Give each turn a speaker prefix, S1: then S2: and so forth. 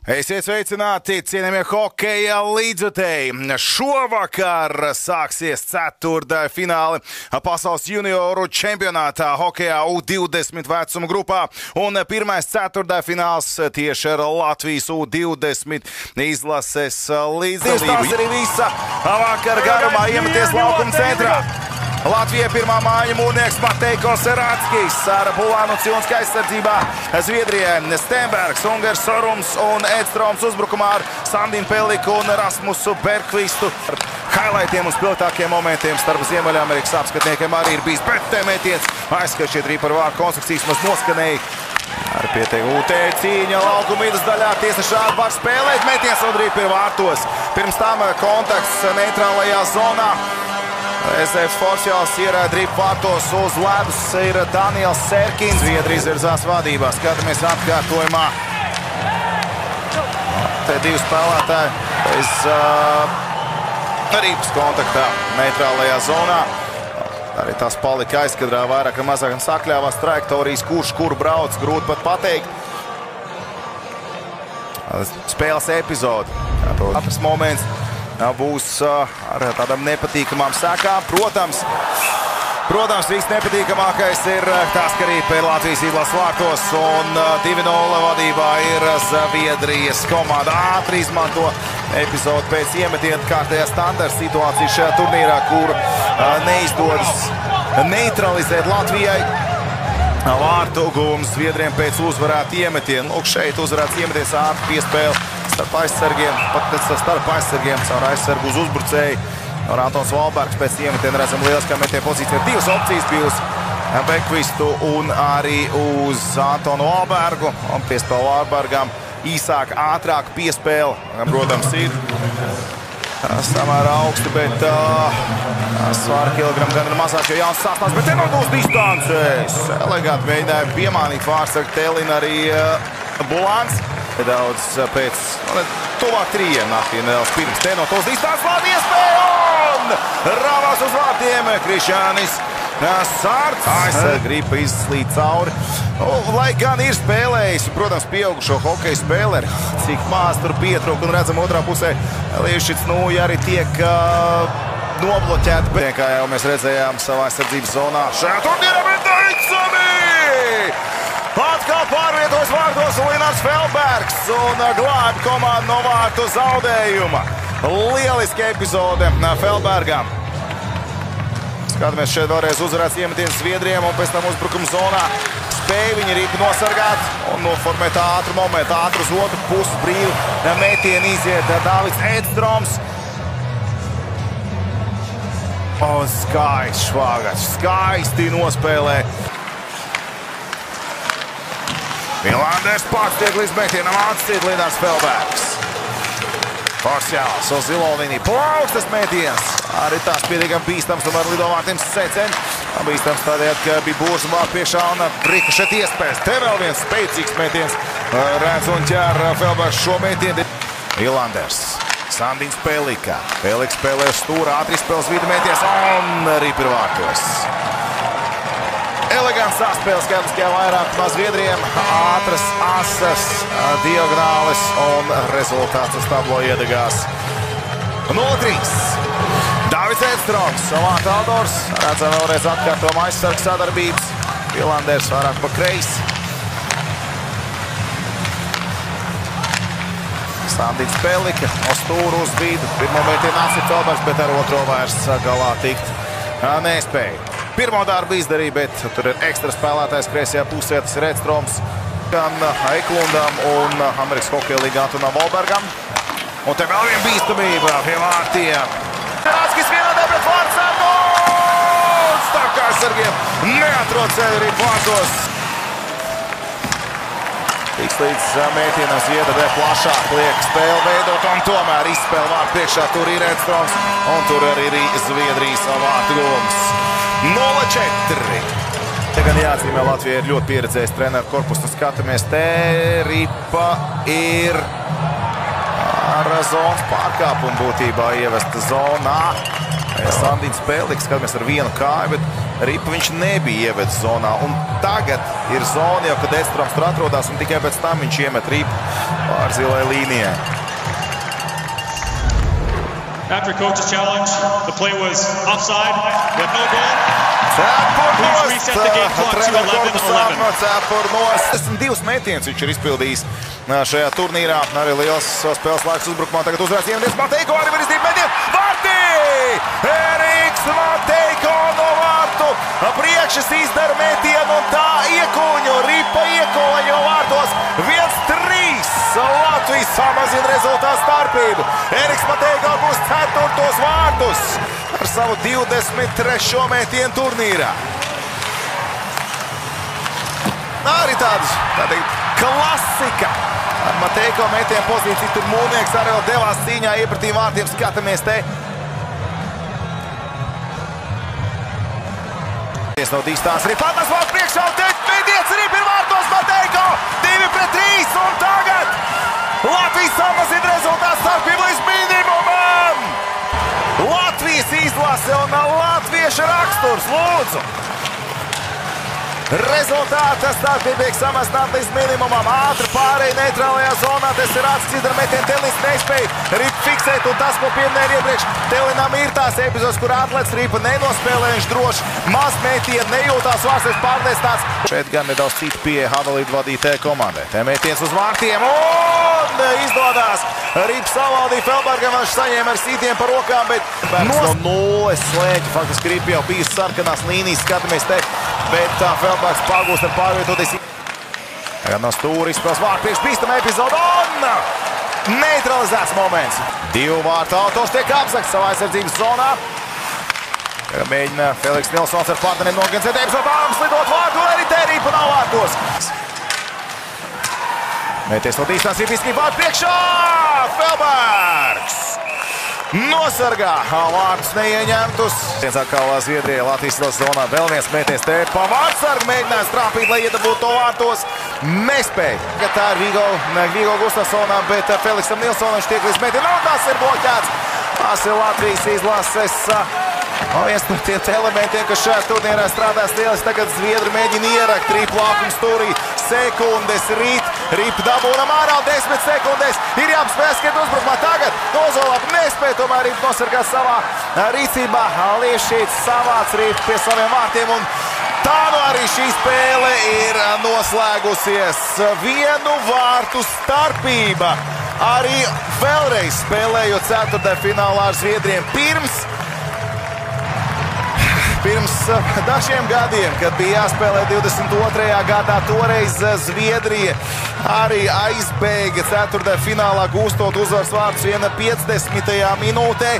S1: Esiet sveicināti, cienījamie hokeja līdzjutēji! Šovakar sāksies ceturtfināli pasaules junioru čempionātā hokejā U20 vecuma grupā. Un pirmais ceturtfināls tieši ar Latvijas U20 izlases līdzdalību. Tas arī visa vakar garumā iemeties laukuma centrā. Latvijai pirmā māja mūrnieks Mateikos Serāckis ar Bulānu Cilunska aizsardzībā. Zviedrijai Stenbergs, Ungers Sorums un Edstroms uzbrukumā ar Sandinu Peliku un Rasmusu Bergkvistu. Highlightiem un spilgtākiem momentiem starp Ziemeļamerikas apskatniekiem arī ir bijis pretmētiens. Aizskašiet arī par vārdu konstrukcijas maz noskanēja. Ar pieteikumu cīņa laukuma vidus daļā tiesa šādi var spēlēt. Metiens un arī pie vārtos. Pirms tam kontakts neitrālajā zonā. Rezerves Forsjāls ir drīb vārtos uz ledus, ir Daniels Serkins. Zviedri izvirzās vadībā. Skatāmies atkārtojumā. Te divi spēlētāji bez rīpas kontaktā neitrālajā zonā. Arī tās palika aizkadrā vairāk vai mazāk sakļāvās trajektorijas, kurš kuru brauc, grūti pat pateikt. Spēles epizode. Katrs moments būs ar tādām nepatīkamām sekām. Protams, viss nepatīkamākais ir tas, ka arī pēc Latvijas izlases vārtos un 2-0 vadībā ir Zviedrijas komanda. Ātri izmanto epizodi pēc iemetiena kārtējā standarta situācija šajā turnīrā, kur neizdodas neutralizēt Latvijai vārtu guvums Zviedriem pēc uzvarētu iemetienu. Lūk, šeit uzvarēts iemetiens ātri piespēle starp aizsargiem, pat starp aizsargiem, caur aizsargu uz uzbrucēju. Un Antons Valbergs pēc iemetiena redzam lieliskā metiena pozīcijā. Divas opcijas bijusi Bergkvistu un arī uz Antonu Valbergu. Un piespēle Valbergam īsāk, ātrāk piespēle. Protams, ir samērā augsti, bet svāra kilogramu gan ir mazāk, jo jauns sastāvs, bet te nav būs distances. Eleganti mēģināja piemānīt vārdsargu Telina arī Bulāns. Nedaudz pēc, tuvāk trījiem naktī, nedaudz pirms te no tos distances lāda iespēja un rāvās uz vārtiem Krišjānis Sārts. Gripa izslīt cauri. Lai gan ir spēlējis, protams, pieaugušo hokeju spēleri, cik maz tur pietrūk un redzam otrā pusē Lievšits Nūja arī tiek nobloķēta. Bet kā jau mēs redzējām savā aizsardzības zonā, šajā turnīrā bet teicami! Atkal pārvietojas vārtos Linars Feldbergs un glāb komandu no vārtu zaudējuma. Lieliski epizode Feldbergam. Skatāmies šeit vēlreiz uzvarēts iemetiens Zviedriem un pēc tam uzbrukuma zonā. Spēja viņi ripu nosargāt un noformēt ātru momentu. Ātru uz otru pusi brīvu metienu iziet Davids Edstroms. Un skaists švāgats, skaisti nospēlē. Vilanders pats tiek līdz metienam atstīt Linars Feldbergs. Forsjāls uz zilo līniju. Plaukstas metiens. Arī tās pietiekami bīstams, tomēr lidovārtiem secen. Bīstams tādējādi, ka bija būrs un vārtu priekšā un rikošet iespējas. Te vēl viens spēcīgs metiens. Redz un ķer Feldbergs šo metienu. Vilanders. Sandins Pelika. Peliks spēlē uz stūra, ātri spēles vidu meties un arī pir vārtos. Elegants saspēles, skaidrs, ka vairāk no Zviedriem, ātras, asas, diagonāles un rezultāts uz tablo iedegās. 0-3. Davids Edstroms, Vārta Aldors, redzam vēlreiz atkārtojuma aizsargu sadarbības. Vilanders vairāk pa kreisi. Sandins Pelika, no stūru uz vidu. Pirmo metienu nāca Feldbergs, bet ar otro vairs galā tikt nespēja. Pirmo darbu izdarīja, bet tur ir ekstra spēlētājs kreisajā pusē, tas ir Edstroms, gan Eiklundam un Amerikas hokeja līga Antonam Valbergam. Un te vēl viena bīstamība pie vārtiem. Serāckis vienādā pret vārdsargu! Starp aizsargiem neatrod ceļu arī vārtos. Tiks līdz mētienam Zviedrē plašāk liek spēli veidot un tomēr izspēle vārtu priekšā. Tur ir Edstroms un tur arī ir Zviedrijas vārtu guvums. 0-4. Te gan jāatzīmē, Latvija ir ļoti pieredzējis treneru korpusu. Skatāmies, te ripa ir ar zonas pārkāpumu būtībā ievesta zonā. Sandins Peliks, skatāmies ar vienu kāju, bet Ripa viņš nebija ievedis zonā. Un tagad ir zona, jau kad Estrams tur atrodas, un tikai pēc tam viņš iemet Ripu pār zilai līnijai.
S2: After coach's challenge, the play was offside with no goal.
S1: Cepurnost! Trener korpusām no Cepurnost. 2 metienus viņš ir izpildījis šajā turnīrā. Arī liels spēles laiks uzbrukumā. Tagad uzvarēs ievies Mateiko, arī var izdarīt metienu. Vārtī! Eriks Mateiko no vārtu. Priekšas izdara metienu un tā iekūņo. Ripa iekūņo vārtos. 1-3. Latvijas samazina rezultātu starpību. Eriks Mateiko būs 4. vārtus ar savu 23. metienu turnīrā. Arī tāda klasika. Ar Mateiko metienu pozīciju tur Mūrnieks arī vēl devās cīņā iepratī vārtiem. Skatāmies te. No distance arī patās valsts priekšā un teikt, mēdiets Ripa ir vārtos Mateiko. 2-3 un tagad Latvijas samazina rezultātu starpību līdz minimumam. Latvijas izlase un latvieša raksturs, lūdzu. Rezultāta starpība tiek samazināta līdz minimumam. Ātri pārēja neitrālajā zonā. Desirāts izdara metienu, Telins nespēja Ripu fiksēt. Un tas, ko pieminēja iepriekš, Telinam ir tās epizodes, kur atlets Ripa nenospēlē, viņš droši maz metienu, nejūtās vārdsargs pārliecināts. Šeit gan nedaudz cita pieeja Havelīdu vadītāja komandai. Te metiens uz vārtiem un izdodās. Ripa savaldīja Feldbergam, viņš saņēma ar sītiem par rokām, bet no nulles slēģi. Faktiski Ripa jau bijis sarkanās līnijas, skatāmies te. Bet Feldbergs pagūst ar pārvietoties. Tagad no stūra izspēles vārtu priekš bīstama epizode un neutralizēts moments. 2 vārtu autors tiek apsakts savā aizsardzības zonā. Tagad mēģina Feliks Nilsons ar partneriem nogansēt epizode, slidot vārtu, un arī te Ripa nav vārtos. Mēties no dīstās Ripiski vārtu priekšā. Feldbergs nosargā vārtus neieņemtus. Atkal Zviedrija Latvijas zonā vēl viens mēties te pa vārtsargu mēģinājums trāpīt, lai iedabūtu to vārtos. Nespēja. Tā ir Vigo Gustafsonā, bet Feliksam Nilsonam viņš tiek līdz mētienam. Tas ir bloķēts. Tas ir Latvijas izlases viens no tiem elementiem, kas šajā turnīrā strādās lieliski. Tagad Zviedri mēģina ierakt Ripu lāpumu stūrī. Sekundes rīt. Ripa dabūnam ārā 10 sekundēs. Ir jāapspēj skriet uzbrukumā tagad. Nozolāp nespēja, tomēr Ripa nosargā savā rīcībā. Liešīts savāc Ripu pie saviem vārtiem un tā nu arī šī spēle ir noslēgusies. 1 vārtu starpība. Arī vēlreiz spēlējot 4. finālā ar Zviedriem pirms dažiem gadiem, kad bija jāspēlē 22. gadā, toreiz Zviedrija arī aizbēga 4. finālā gūstot uzvaras vārdus 1:50. minūtē.